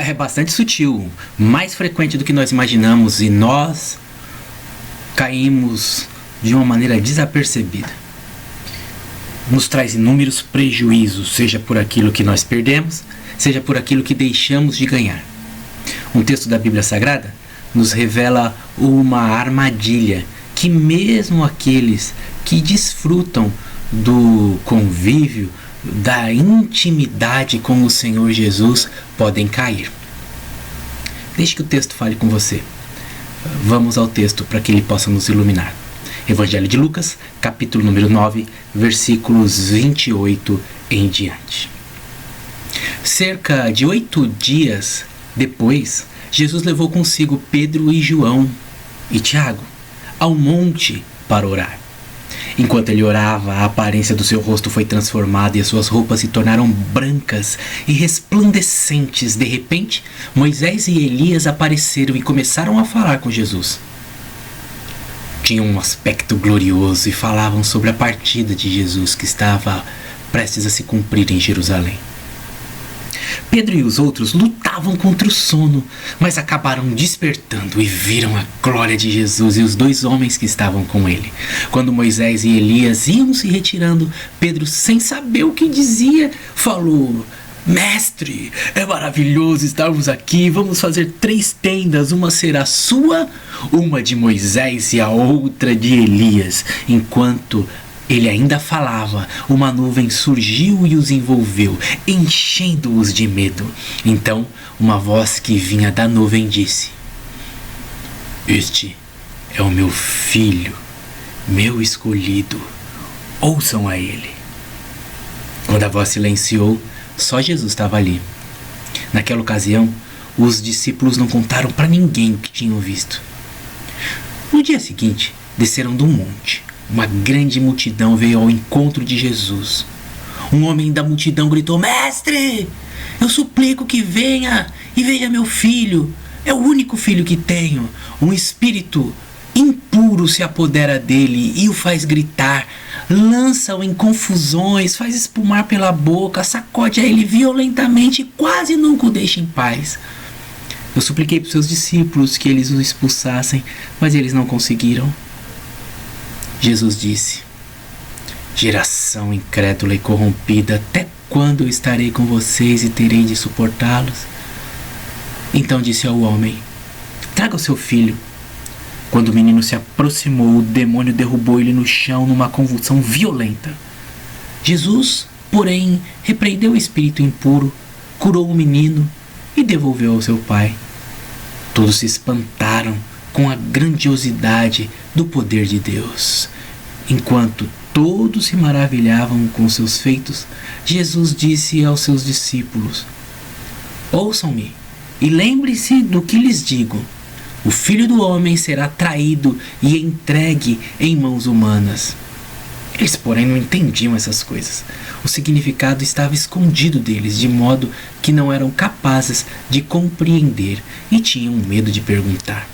É bastante sutil, mais frequente do que nós imaginamos, e nós caímos de uma maneira desapercebida. Nos traz inúmeros prejuízos, seja por aquilo que nós perdemos, seja por aquilo que deixamos de ganhar. Um texto da Bíblia Sagrada nos revela uma armadilha que mesmo aqueles que desfrutam do convívio, da intimidade com o Senhor Jesus, podem cair. Deixe que o texto fale com você. Vamos ao texto para que ele possa nos iluminar. Evangelho de Lucas, capítulo número 9, versículos 28 em diante. Cerca de 8 dias depois, Jesus levou consigo Pedro e João e Tiago ao monte para orar. Enquanto ele orava, a aparência do seu rosto foi transformada e as suas roupas se tornaram brancas e resplandecentes. De repente, Moisés e Elias apareceram e começaram a falar com Jesus. Tinham um aspecto glorioso e falavam sobre a partida de Jesus que estava prestes a se cumprir em Jerusalém. Pedro e os outros lutavam contra o sono, mas acabaram despertando e viram a glória de Jesus e os 2 homens que estavam com ele. Quando Moisés e Elias iam se retirando, Pedro, sem saber o que dizia, falou: Mestre, é maravilhoso estarmos aqui, vamos fazer 3 tendas, uma será sua, uma de Moisés e a outra de Elias. Enquanto ele ainda falava, uma nuvem surgiu e os envolveu, enchendo-os de medo. Então, uma voz que vinha da nuvem disse: Este é o meu filho, meu escolhido, ouçam a ele. Quando a voz silenciou, só Jesus estava ali. Naquela ocasião, os discípulos não contaram para ninguém o que tinham visto. No dia seguinte, desceram do monte. Uma grande multidão veio ao encontro de Jesus. Um homem da multidão gritou: Mestre, eu suplico que venha e veja meu filho. É o único filho que tenho. Um espírito impuro se apodera dele e o faz gritar, lança-o em confusões, faz espumar pela boca, sacode a ele violentamente e quase nunca o deixa em paz. Eu supliquei para os seus discípulos que eles o expulsassem, mas eles não conseguiram. Jesus disse: Geração incrédula e corrompida, até quando eu estarei com vocês e terei de suportá-los? Então disse ao homem: Traga o seu filho. Quando o menino se aproximou, o demônio derrubou ele no chão numa convulsão violenta. Jesus, porém, repreendeu o espírito impuro, curou o menino e devolveu ao seu pai. Todos se espantaram com a grandiosidade do poder de Deus. Enquanto todos se maravilhavam com seus feitos, Jesus disse aos seus discípulos: Ouçam-me e lembre-se do que lhes digo. O Filho do Homem será traído e entregue em mãos humanas. Eles, porém, não entendiam essas coisas. O significado estava escondido deles, de modo que não eram capazes de compreender e tinham medo de perguntar.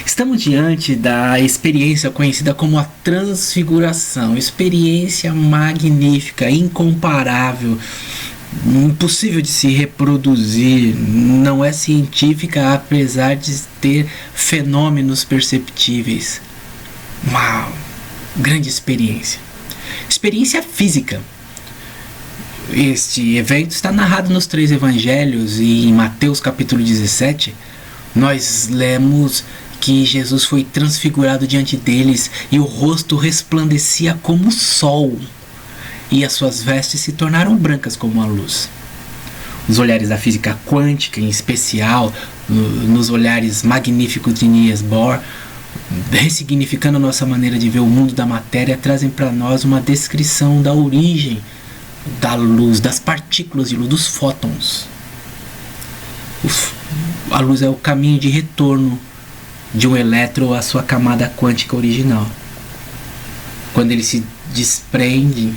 Estamos diante da experiência conhecida como a transfiguração, experiência magnífica, incomparável, impossível de se reproduzir, não é científica apesar de ter fenômenos perceptíveis. Uma grande experiência. Experiência física. Este evento está narrado nos 3 evangelhos e em Mateus capítulo 17, nós lemos que Jesus foi transfigurado diante deles e o rosto resplandecia como o sol e as suas vestes se tornaram brancas como a luz. Os olhares da física quântica, em especial nos olhares magníficos de Niels Bohr, ressignificando a nossa maneira de ver o mundo da matéria, trazem para nós uma descrição da origem da luz, das partículas de luz, dos fótons. A luz é o caminho de retorno de um elétron à sua camada quântica original. Quando ele se desprende,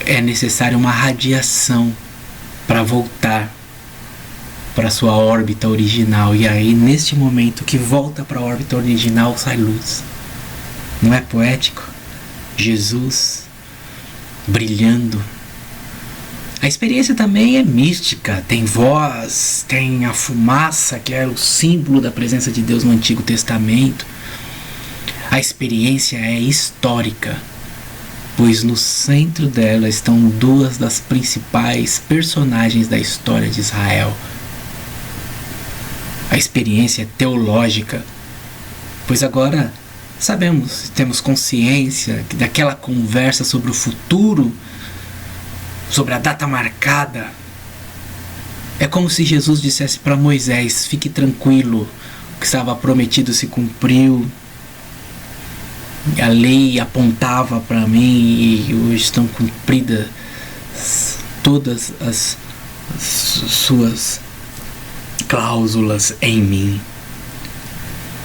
é necessária uma radiação para voltar para sua órbita original. E aí, neste momento que volta para a órbita original, sai luz. Não é poético? Jesus brilhando, A experiência também é mística, tem voz, tem a fumaça, que é o símbolo da presença de Deus no Antigo Testamento. A experiência é histórica, pois no centro dela estão duas das principais personagens da história de Israel. A experiência é teológica, pois agora sabemos, temos consciência que daquela conversa sobre o futuro, sobre a data marcada, é como se Jesus dissesse para Moisés: fique tranquilo, o que estava prometido se cumpriu, a lei apontava para mim e hoje estão cumpridas todas as suas cláusulas em mim.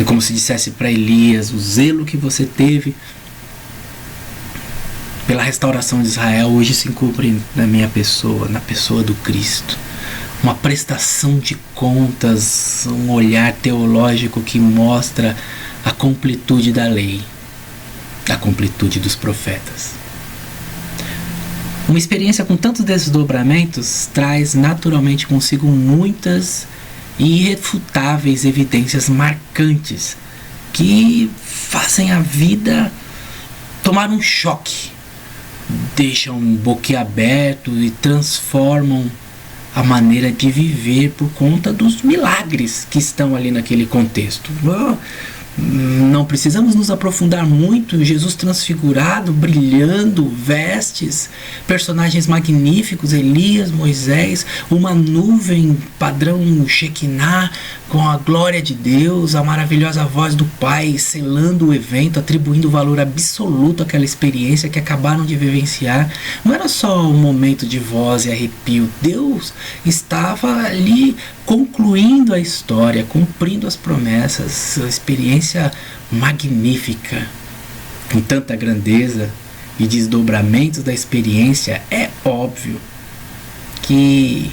É como se dissesse para Elias: o zelo que você teve pela restauração de Israel hoje se cumpre na minha pessoa, na pessoa do Cristo. Uma prestação de contas, um olhar teológico que mostra a completude da lei, a completude dos profetas. Uma experiência com tantos desdobramentos traz naturalmente consigo muitas e irrefutáveis evidências marcantes que fazem a vida tomar um choque, deixam um boquiaberto e transformam a maneira de viver por conta dos milagres que estão ali naquele contexto. Não precisamos nos aprofundar muito. Jesus transfigurado, brilhando, vestes, personagens magníficos, Elias, Moisés, uma nuvem padrão Shekinah com a glória de Deus, a maravilhosa voz do Pai selando o evento, atribuindo valor absoluto àquela experiência que acabaram de vivenciar. Não era só um momento de voz e arrepio, Deus estava ali concluindo a história, cumprindo as promessas. A experiência magnífica, com tanta grandeza e desdobramentos da experiência, é óbvio que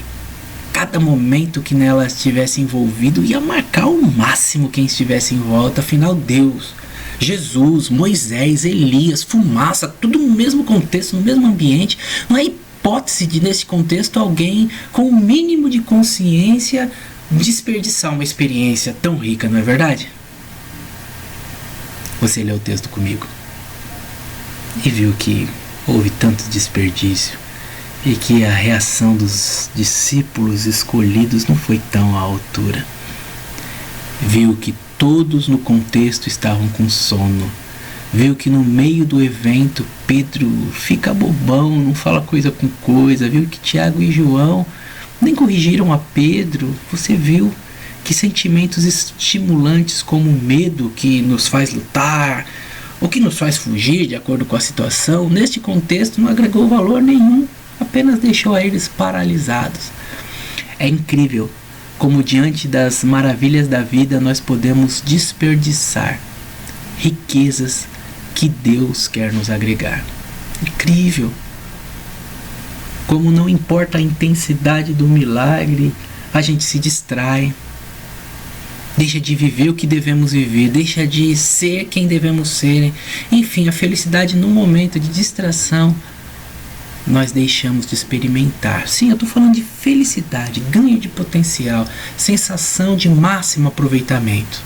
cada momento que nela estivesse envolvido ia marcar ao máximo quem estivesse em volta. Afinal, Deus, Jesus, Moisés, Elias, fumaça, tudo no mesmo contexto, no mesmo ambiente. Não é hipótese de, nesse contexto, alguém com o mínimo de consciência desperdiçar uma experiência tão rica, não é verdade? Você leu o texto comigo e viu que houve tanto desperdício e que a reação dos discípulos escolhidos não foi tão à altura. Viu que todos no contexto estavam com sono. Viu que no meio do evento Pedro fica bobão, não fala coisa com coisa. Viu que Tiago e João nem corrigiram a Pedro. Você viu que sentimentos estimulantes como o medo, que nos faz lutar ou que nos faz fugir de acordo com a situação, neste contexto não agregou valor nenhum, apenas deixou eles paralisados. É incrível como diante das maravilhas da vida nós podemos desperdiçar riquezas que Deus quer nos agregar. Incrível como não importa a intensidade do milagre, a gente se distrai, deixa de viver o que devemos viver, deixa de ser quem devemos ser. Enfim, a felicidade num momento de distração nós deixamos de experimentar. Sim, eu estou falando de felicidade, ganho de potencial, sensação de máximo aproveitamento.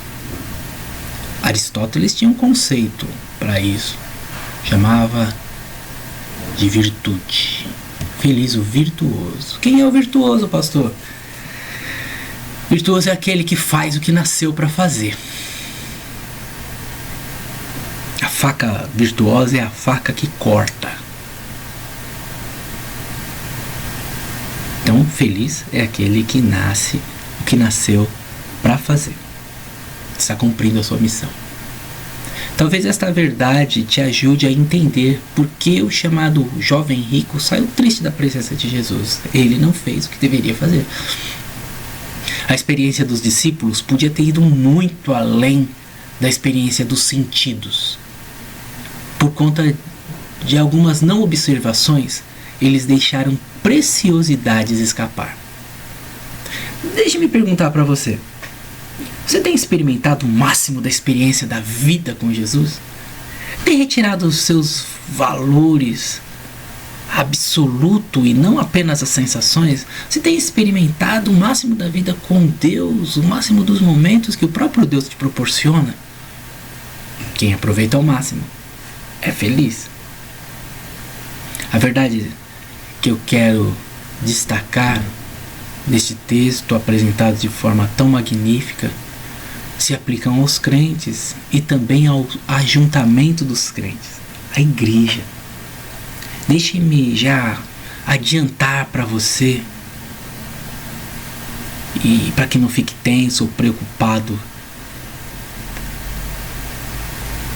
Aristóteles tinha um conceito para isso, chamava de virtude. Feliz o virtuoso. Quem é o virtuoso, pastor? Virtuoso é aquele que faz o que nasceu para fazer. A faca virtuosa é a faca que corta. Então, feliz é aquele que nasce o que nasceu para fazer. Está cumprindo a sua missão. Talvez esta verdade te ajude a entender por que o chamado jovem rico saiu triste da presença de Jesus. Ele não fez o que deveria fazer. A experiência dos discípulos podia ter ido muito além da experiência dos sentidos. Por conta de algumas não observações, eles deixaram preciosidades escapar. Deixe-me perguntar para você. Você tem experimentado o máximo da experiência da vida com Jesus? Tem retirado os seus valores absoluto e não apenas as sensações, você tem experimentado o máximo da vida com Deus, o máximo dos momentos que o próprio Deus te proporciona. Quem aproveita ao máximo é feliz. A verdade que eu quero destacar neste texto apresentado de forma tão magnífica se aplicam aos crentes e também ao ajuntamento dos crentes, a igreja. Deixe-me já adiantar para você, e para que não fique tenso ou preocupado,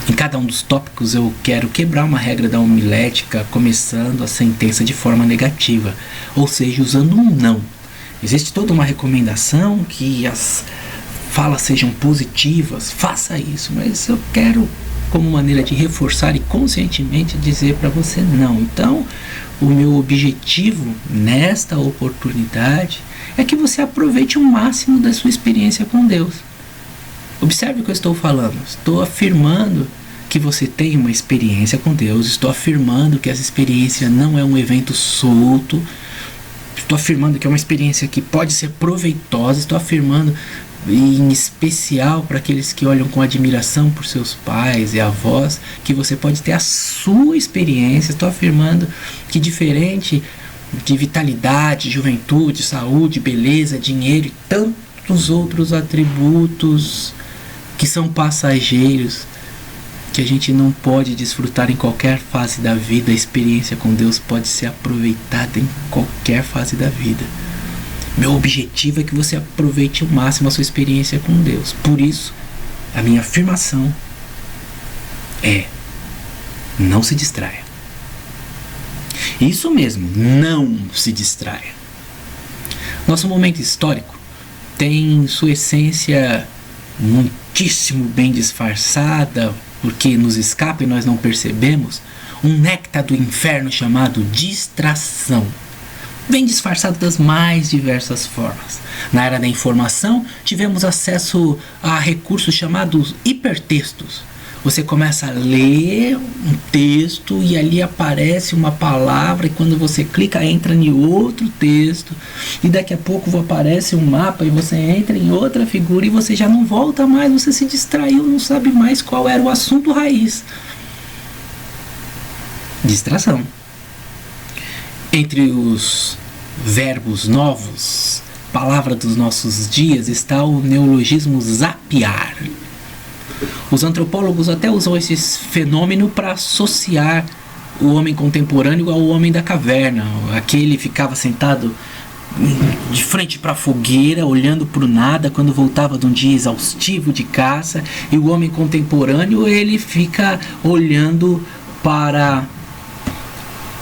em cada um dos tópicos eu quero quebrar uma regra da homilética, começando a sentença de forma negativa, ou seja, usando um não. Existe toda uma recomendação que as falas sejam positivas, faça isso, mas eu quero, como maneira de reforçar e conscientemente dizer para você não. Então, o meu objetivo nesta oportunidade é que você aproveite o máximo da sua experiência com Deus. Observe o que eu estou falando. Estou afirmando que você tem uma experiência com Deus. Estou afirmando que essa experiência não é um evento solto. Estou afirmando que é uma experiência que pode ser proveitosa. Estou afirmando, em especial para aqueles que olham com admiração por seus pais e avós, que você pode ter a sua experiência. Estou afirmando que, diferente de vitalidade, juventude, saúde, beleza, dinheiro e tantos outros atributos que são passageiros, que a gente não pode desfrutar em qualquer fase da vida, a experiência com Deus pode ser aproveitada em qualquer fase da vida. Meu objetivo é que você aproveite ao máximo a sua experiência com Deus. Por isso, a minha afirmação é: não se distraia. Isso mesmo, não se distraia. Nosso momento histórico tem sua essência muitíssimo bem disfarçada, porque nos escapa e nós não percebemos, um néctar do inferno chamado distração. Vem disfarçado das mais diversas formas. Na era da informação, tivemos acesso a recursos chamados hipertextos. Você começa a ler um texto e ali aparece uma palavra, e quando você clica, entra em outro texto, e daqui a pouco aparece um mapa e você entra em outra figura e você já não volta mais, você se distraiu, não sabe mais qual era o assunto raiz. Distração. Entre os verbos novos, palavra dos nossos dias, está o neologismo zapear. Os antropólogos até usam esse fenômeno para associar o homem contemporâneo ao homem da caverna. Aquele ficava sentado de frente para a fogueira, olhando para o nada quando voltava de um dia exaustivo de caça, e o homem contemporâneo, ele fica olhando para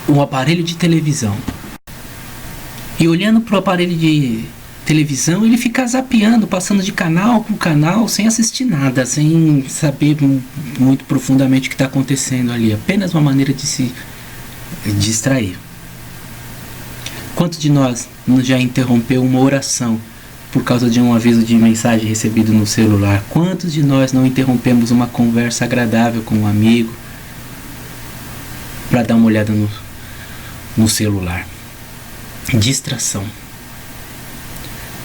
um aparelho de televisão. E olhando para o aparelho de televisão, ele fica zapeando, passando de canal com canal, sem assistir nada, sem saber muito profundamente o que está acontecendo ali. Apenas uma maneira de se distrair. Quantos de nós já interrompeu uma oração por causa de um aviso de mensagem recebido no celular? Quantos de nós não interrompemos uma conversa agradável com um amigo para dar uma olhada no celular? Distração.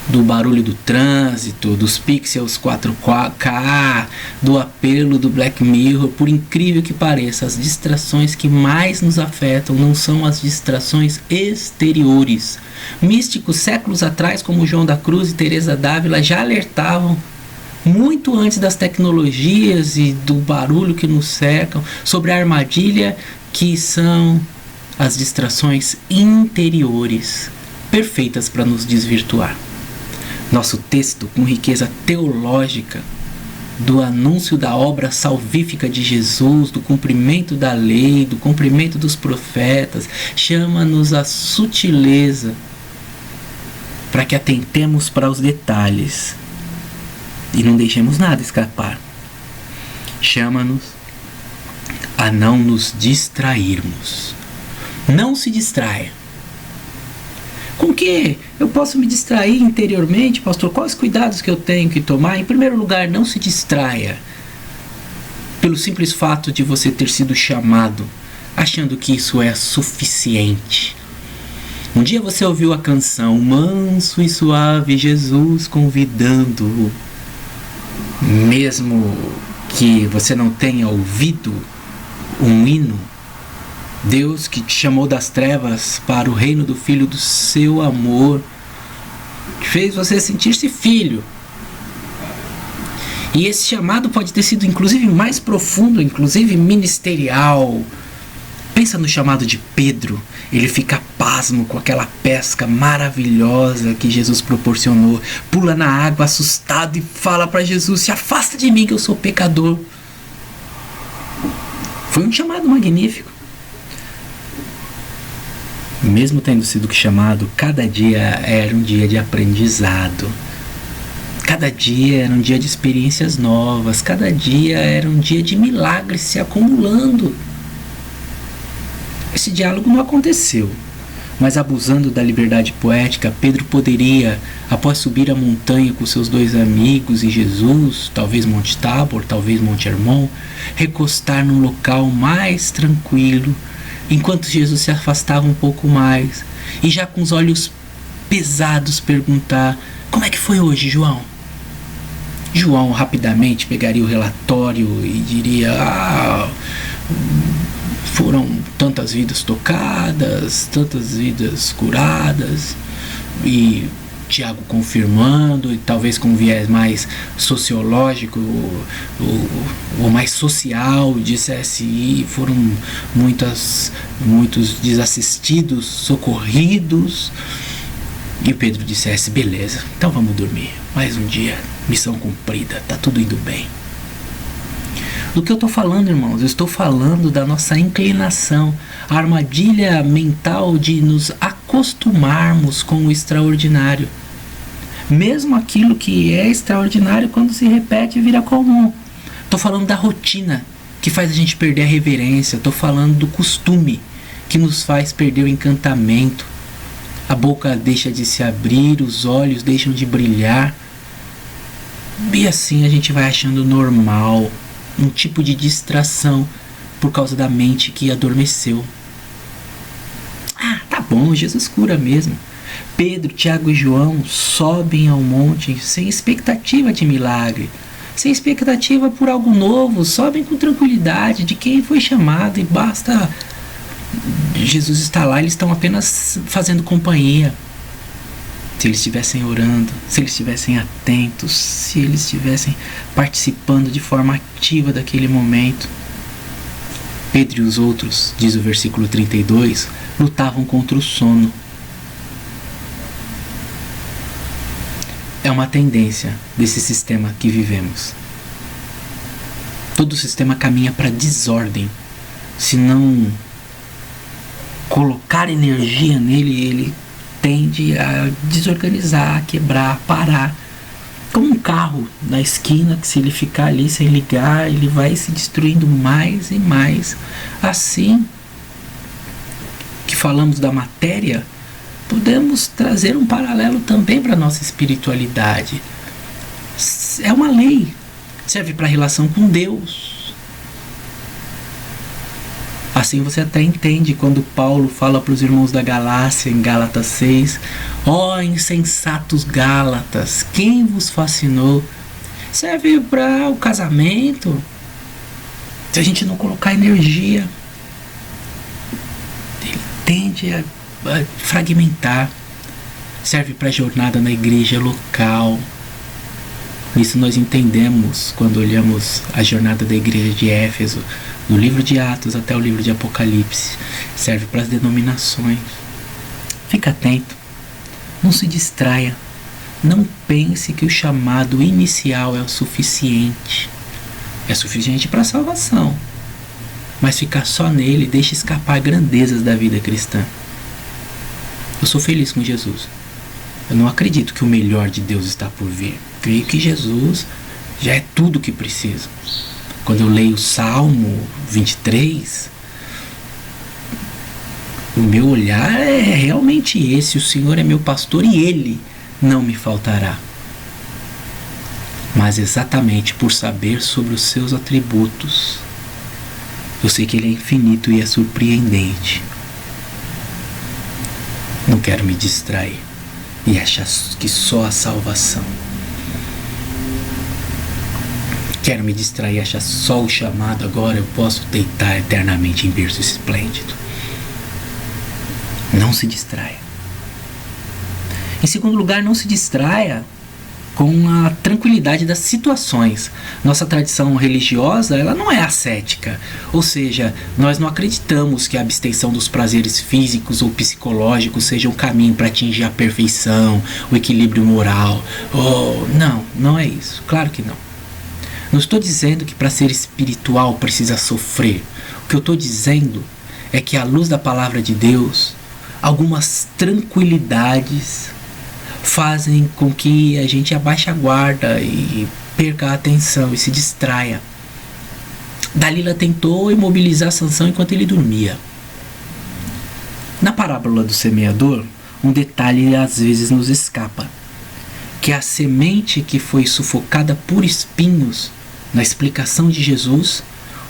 Do barulho do trânsito, dos pixels 4K, do apelo do Black Mirror. Por incrível que pareça, as distrações que mais nos afetam não são as distrações exteriores. Místicos séculos atrás, como João da Cruz e Teresa d'Ávila, já alertavam, muito antes das tecnologias e do barulho que nos cercam, sobre a armadilha que são as distrações interiores, perfeitas para nos desvirtuar. Nosso texto, com riqueza teológica, do anúncio da obra salvífica de Jesus, do cumprimento da lei, do cumprimento dos profetas, chama-nos à sutileza para que atentemos para os detalhes e não deixemos nada escapar. Chama-nos a não nos distrairmos. Não se distraia. Com que eu posso me distrair interiormente, pastor? Quais cuidados que eu tenho que tomar? Em primeiro lugar, não se distraia pelo simples fato de você ter sido chamado achando que isso é suficiente. Um dia você ouviu a canção Manso e Suave Jesus convidando, mesmo que você não tenha ouvido um hino, Deus que te chamou das trevas para o reino do Filho do seu amor, que fez você sentir-se filho. E esse chamado pode ter sido inclusive mais profundo, inclusive ministerial. Pensa no chamado de Pedro. Ele fica pasmo com aquela pesca maravilhosa que Jesus proporcionou. Pula na água assustado e fala para Jesus: se afasta de mim que eu sou pecador. Foi um chamado magnífico. Mesmo tendo sido chamado, cada dia era um dia de aprendizado. Cada dia era um dia de experiências novas. Cada dia era um dia de milagres se acumulando. Esse diálogo não aconteceu, mas abusando da liberdade poética, Pedro poderia, após subir a montanha com seus 2 amigos e Jesus, talvez Monte Tabor, talvez Monte Hermon, recostar num local mais tranquilo, enquanto Jesus se afastava um pouco mais, e já com os olhos pesados perguntar: como é que foi hoje, João? João rapidamente pegaria o relatório e diria: foram tantas vidas tocadas, tantas vidas curadas. E Tiago confirmando, e talvez com um viés mais sociológico ou mais social, dissesse: e foram muitos desassistidos socorridos. E o Pedro dissesse: beleza, então vamos dormir, mais um dia, missão cumprida, tá tudo indo bem. Do que eu estou falando, irmãos? Eu estou falando da nossa inclinação, a armadilha mental de nos acostumarmos com o extraordinário. Mesmo aquilo que é extraordinário, quando se repete, vira comum. Estou falando da rotina, que faz a gente perder a reverência. Estou falando do costume, que nos faz perder o encantamento. A boca deixa de se abrir, os olhos deixam de brilhar. E assim a gente vai achando normal um tipo de distração por causa da mente que adormeceu. Ah, tá bom, Jesus cura mesmo. Pedro, Tiago e João sobem ao monte sem expectativa de milagre, sem expectativa por algo novo, sobem com tranquilidade de quem foi chamado e basta Jesus estar lá, eles estão apenas fazendo companhia. Se eles estivessem orando, se eles estivessem atentos, se eles estivessem participando de forma ativa daquele momento. Pedro e os outros, diz o versículo 32, lutavam contra o sono. É uma tendência desse sistema que vivemos. Todo o sistema caminha para desordem. Se não colocar energia nele, ele tende a desorganizar, a quebrar, a parar. Como um carro na esquina, que se ele ficar ali sem ligar, ele vai se destruindo mais e mais. Assim que falamos da matéria, podemos trazer um paralelo também para a nossa espiritualidade. É uma lei, serve para a relação com Deus. Assim você até entende quando Paulo fala para os irmãos da Galácia, em Gálatas 6, ó insensatos Gálatas, quem vos fascinou? Serve para o casamento. Se a gente não colocar energia, ele tende a fragmentar. Serve para a jornada na igreja local. Isso nós entendemos quando olhamos a jornada da igreja de Éfeso, do livro de Atos até o livro de Apocalipse. Serve para as denominações. Fica atento, não se distraia, não pense que o chamado inicial é o suficiente. É suficiente para a salvação, mas ficar só nele deixa escapar grandezas da vida cristã. Eu sou feliz com Jesus. Eu não acredito que o melhor de Deus está por vir. Creio que Jesus já é tudo o que preciso. Quando eu leio o Salmo 23, o meu olhar é realmente esse: o Senhor é meu pastor e Ele não me faltará. Mas exatamente por saber sobre os seus atributos, Eu sei que Ele é infinito e é surpreendente. Não quero me distrair e achar que só a salvação. Quero me distrair e achar só o chamado. Agora eu posso deitar eternamente em berço esplêndido. Não se distraia. Em segundo lugar, não se distraia com a tranquilidade das situações. Nossa tradição religiosa, ela não é ascética. Ou seja, nós não acreditamos que a abstenção dos prazeres físicos ou psicológicos seja um caminho para atingir a perfeição, o equilíbrio moral. Não é isso. Claro que não. Não estou dizendo que para ser espiritual precisa sofrer. O que eu estou dizendo é que, à luz da palavra de Deus, algumas tranquilidades fazem com que a gente abaixe a guarda e perca a atenção e se distraia. Dalila tentou imobilizar Sansão enquanto ele dormia. Na parábola do semeador, um detalhe às vezes nos escapa, que a semente que foi sufocada por espinhos, na explicação de Jesus,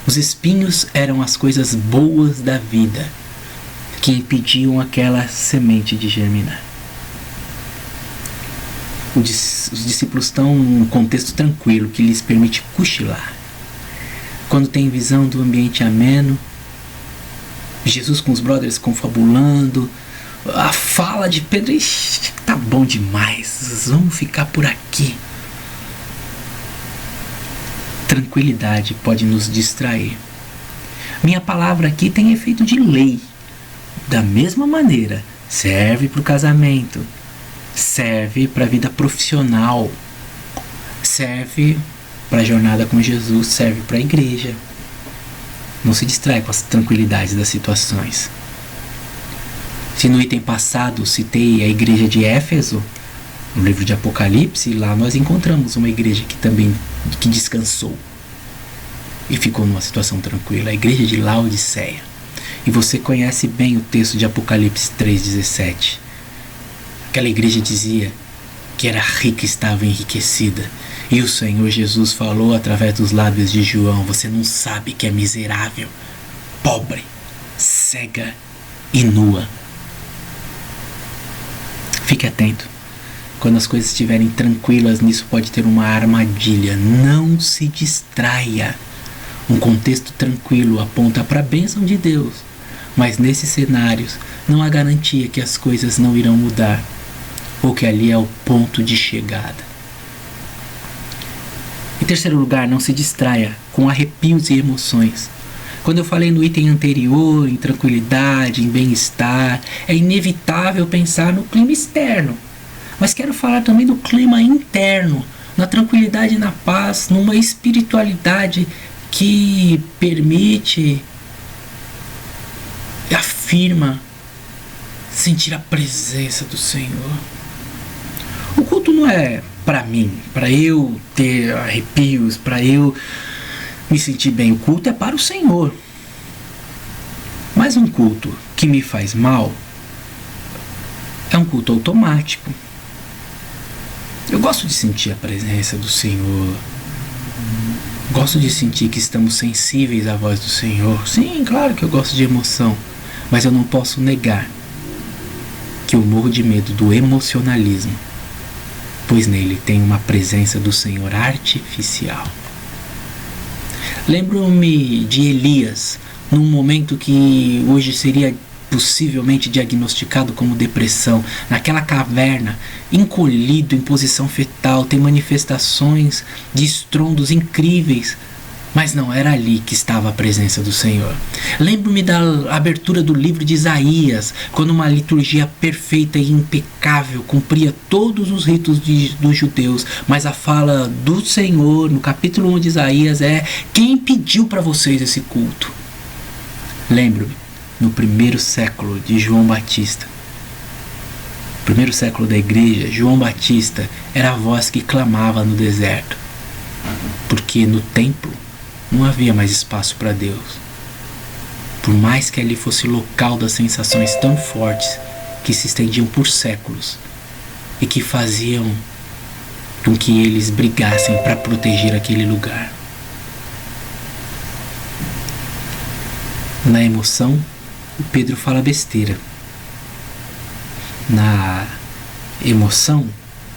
os espinhos eram as coisas boas da vida, que impediam aquela semente de germinar. Os discípulos estão num contexto tranquilo que lhes permite cochilar. Quando tem visão do ambiente ameno, Jesus com os brothers confabulando, a fala de Pedro, tá bom demais, vamos ficar por aqui. Tranquilidade pode nos distrair. Minha palavra aqui tem efeito de lei. Da mesma maneira, serve para o casamento, serve para a vida profissional, serve para a jornada com Jesus, serve para a igreja. Não se distrai com as tranquilidades das situações. Se no item passado citei a igreja de Éfeso, no livro de Apocalipse, lá nós encontramos uma igreja que descansou e ficou numa situação tranquila, a igreja de Laodiceia. E você conhece bem o texto de Apocalipse 3,17. Aquela igreja dizia que era rica e estava enriquecida. E o Senhor Jesus falou através dos lábios de João: você não sabe que é miserável, pobre, cega e nua. Fique atento. Quando as coisas estiverem tranquilas, nisso pode ter uma armadilha. Não se distraia. Um contexto tranquilo aponta para a bênção de Deus. Mas nesses cenários, não há garantia que as coisas não irão mudar, ou que ali é o ponto de chegada. Em terceiro lugar, não se distraia com arrepios e emoções. Quando eu falei no item anterior, em tranquilidade, em bem-estar, é inevitável pensar no clima externo. Mas quero falar também do clima interno, na tranquilidade e na paz, numa espiritualidade que permite e afirma sentir a presença do Senhor. O culto não é para mim, para eu ter arrepios, para eu me sentir bem. O culto é para o Senhor. Mas um culto que me faz mal é um culto automático. Eu gosto de sentir a presença do Senhor. Gosto de sentir que estamos sensíveis à voz do Senhor. Sim, claro que eu gosto de emoção. Mas eu não posso negar que eu morro de medo do emocionalismo, pois nele tem uma presença do Senhor artificial. Lembro-me de Elias, num momento que hoje seria possivelmente diagnosticado como depressão, naquela caverna, encolhido em posição fetal, tem manifestações de estrondos incríveis, mas não era ali que estava a presença do Senhor. Lembro-me da abertura do livro de Isaías, quando uma liturgia perfeita e impecável cumpria todos os ritos dos judeus, mas a fala do Senhor no capítulo 1 de Isaías é: quem pediu para vocês esse culto? Lembro-me, no primeiro século de João Batista, primeiro século da igreja, João Batista era a voz que clamava no deserto, porque no templo não havia mais espaço para Deus. Por mais que ali fosse local das sensações tão fortes que se estendiam por séculos e que faziam com que eles brigassem para proteger aquele lugar. Na emoção, o Pedro fala besteira. Na emoção,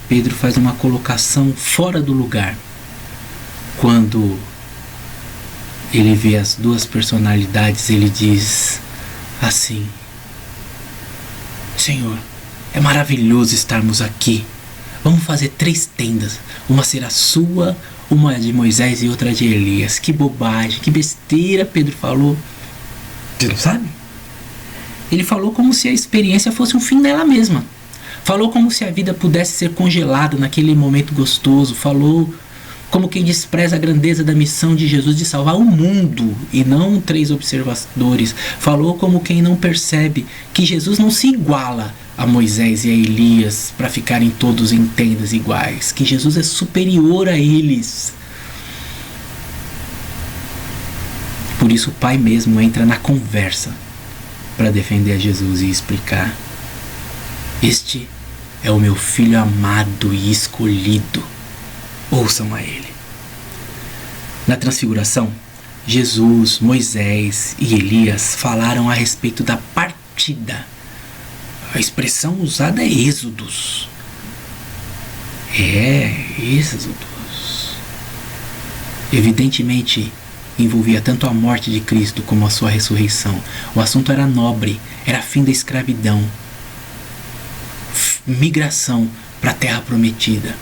Pedro faz uma colocação fora do lugar. Quando ele vê as duas personalidades, ele diz assim: Senhor, é maravilhoso estarmos aqui. Vamos fazer 3 tendas. Uma será sua, uma de Moisés e outra de Elias. Que bobagem, que besteira Pedro falou. Você não sabe? Ele falou como se a experiência fosse um fim dela mesma. Falou como se a vida pudesse ser congelada naquele momento gostoso. Falou como quem despreza a grandeza da missão de Jesus de salvar o mundo e não 3 observadores. Falou como quem não percebe que Jesus não se iguala a Moisés e a Elias para ficarem todos em tendas iguais, que Jesus é superior a eles. Por isso o pai mesmo entra na conversa para defender a Jesus e explicar: este é o meu filho amado e escolhido, ouçam a ele. Na transfiguração, Jesus, Moisés e Elias falaram a respeito da partida. A expressão usada é êxodos. Êxodos. Evidentemente, envolvia tanto a morte de Cristo como a sua ressurreição. O assunto era nobre, era fim da escravidão, migração para a terra prometida.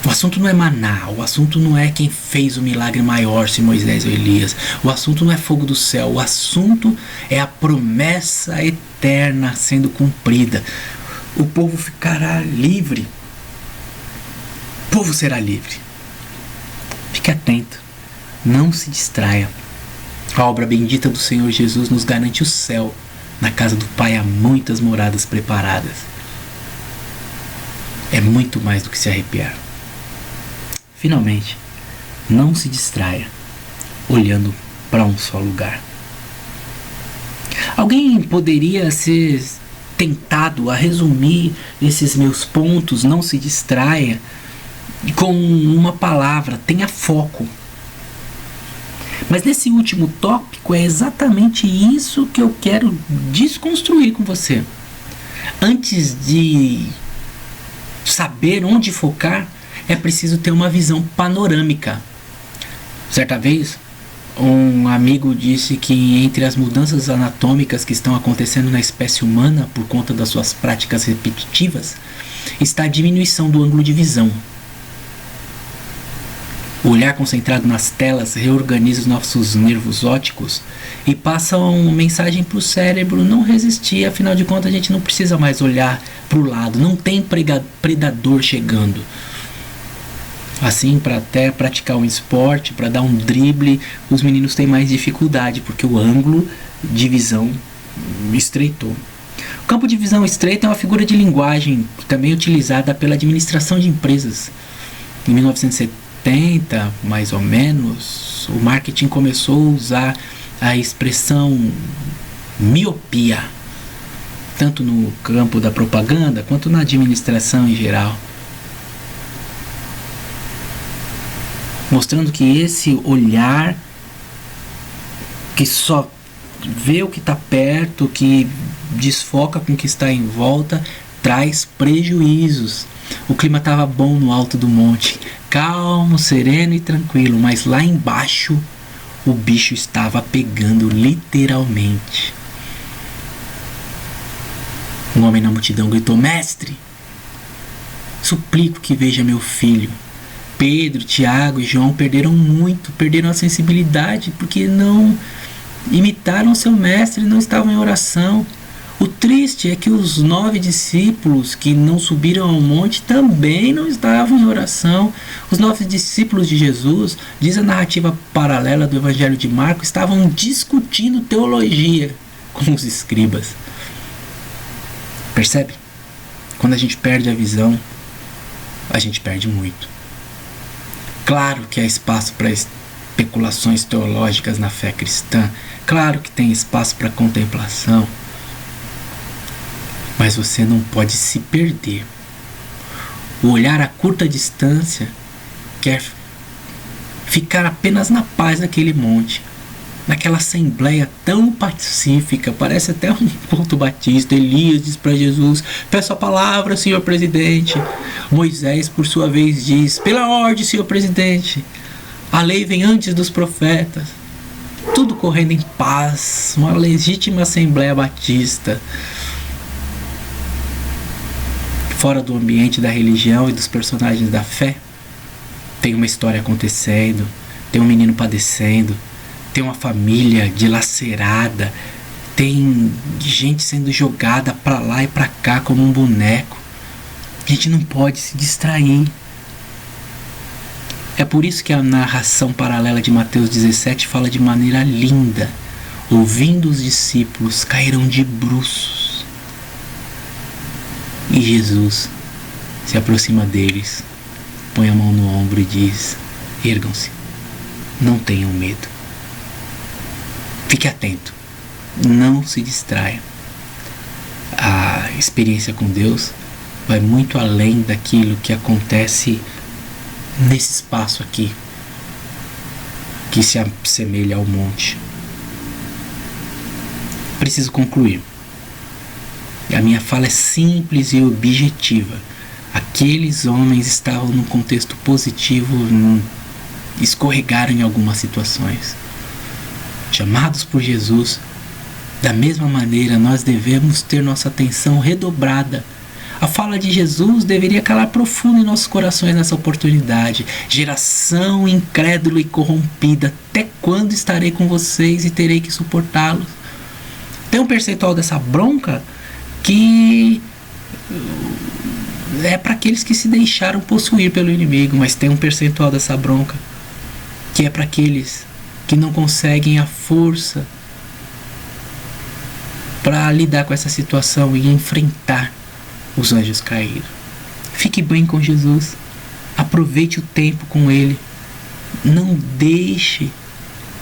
O assunto não é maná, o assunto não é quem fez o milagre maior, se Moisés ou Elias. O assunto não é fogo do céu, o assunto é a promessa eterna sendo cumprida. O povo ficará livre. O povo será livre. Fique atento, não se distraia. A obra bendita do Senhor Jesus nos garante o céu. Na casa do Pai há muitas moradas preparadas. É muito mais do que se arrepiar. Finalmente, não se distraia olhando para um só lugar. Alguém poderia ser tentado a resumir esses meus pontos, não se distraia, com uma palavra: tenha foco. Mas nesse último tópico é exatamente isso que eu quero desconstruir com você. Antes de saber onde focar, é preciso ter uma visão panorâmica. Certa vez, um amigo disse que entre as mudanças anatômicas que estão acontecendo na espécie humana por conta das suas práticas repetitivas, está a diminuição do ângulo de visão. O olhar concentrado nas telas reorganiza os nossos nervos ópticos e passa uma mensagem para o cérebro não resistir. Afinal de contas, a gente não precisa mais olhar para o lado, não tem predador chegando. Assim, para até praticar um esporte, para dar um drible, os meninos têm mais dificuldade, porque o ângulo de visão estreitou. O campo de visão estreito é uma figura de linguagem também utilizada pela administração de empresas. Em 1970, mais ou menos, o marketing começou a usar a expressão miopia, tanto no campo da propaganda quanto na administração em geral, mostrando que esse olhar que só vê o que está perto, que desfoca com o que está em volta, traz prejuízos. O clima estava bom no alto do monte, calmo, sereno e tranquilo, mas lá embaixo o bicho estava pegando literalmente. Um homem na multidão gritou: mestre, suplico que veja meu filho. Pedro, Tiago e João perderam a sensibilidade porque não imitaram seu mestre e não estavam em oração. O triste é que os 9 discípulos que não subiram ao monte também não estavam em oração. Os 9 discípulos de Jesus, diz a narrativa paralela do Evangelho de Marcos, estavam discutindo teologia com os escribas. Percebe? Quando a gente perde a visão, a gente perde muito. Claro que há espaço para especulações teológicas na fé cristã. Claro que tem espaço para contemplação. Mas você não pode se perder. O olhar a curta distância quer ficar apenas na paz daquele monte. naquela assembleia tão pacífica, parece até um culto batista. Elias diz para Jesus: peço a palavra, senhor presidente. Moisés, por sua vez, diz: pela ordem, senhor presidente. A lei vem antes dos profetas. Tudo correndo em paz, uma legítima assembleia batista. Fora do ambiente da religião e dos personagens da fé, tem uma história acontecendo, tem um menino padecendo, tem uma família dilacerada, tem gente sendo jogada para lá e para cá como um boneco. A gente não pode se distrair. É por isso que a narração paralela de Mateus 17 fala de maneira linda. Ouvindo os discípulos, caíram de bruços. E Jesus se aproxima deles, põe a mão no ombro e diz: ergam-se, não tenham medo. Fique atento, não se distraia. A experiência com Deus vai muito além daquilo que acontece nesse espaço aqui, que se assemelha ao monte. Preciso concluir. A minha fala é simples e objetiva. Aqueles homens estavam num contexto positivo, escorregaram em algumas situações. Chamados por Jesus, da mesma maneira nós devemos ter nossa atenção redobrada. A fala de Jesus deveria calar profundo em nossos corações nessa oportunidade. Geração incrédula e corrompida, até quando estarei com vocês e terei que suportá-los? Tem um percentual dessa bronca que é para aqueles que se deixaram possuir pelo inimigo, mas tem um percentual dessa bronca que é para aqueles que não conseguem a força para lidar com essa situação e enfrentar os anjos caídos. Fique bem com Jesus, aproveite o tempo com Ele, não deixe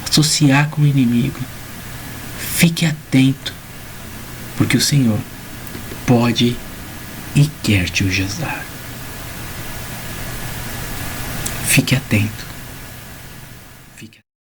associar com o inimigo, fique atento, porque o Senhor pode e quer te usar. Fique atento.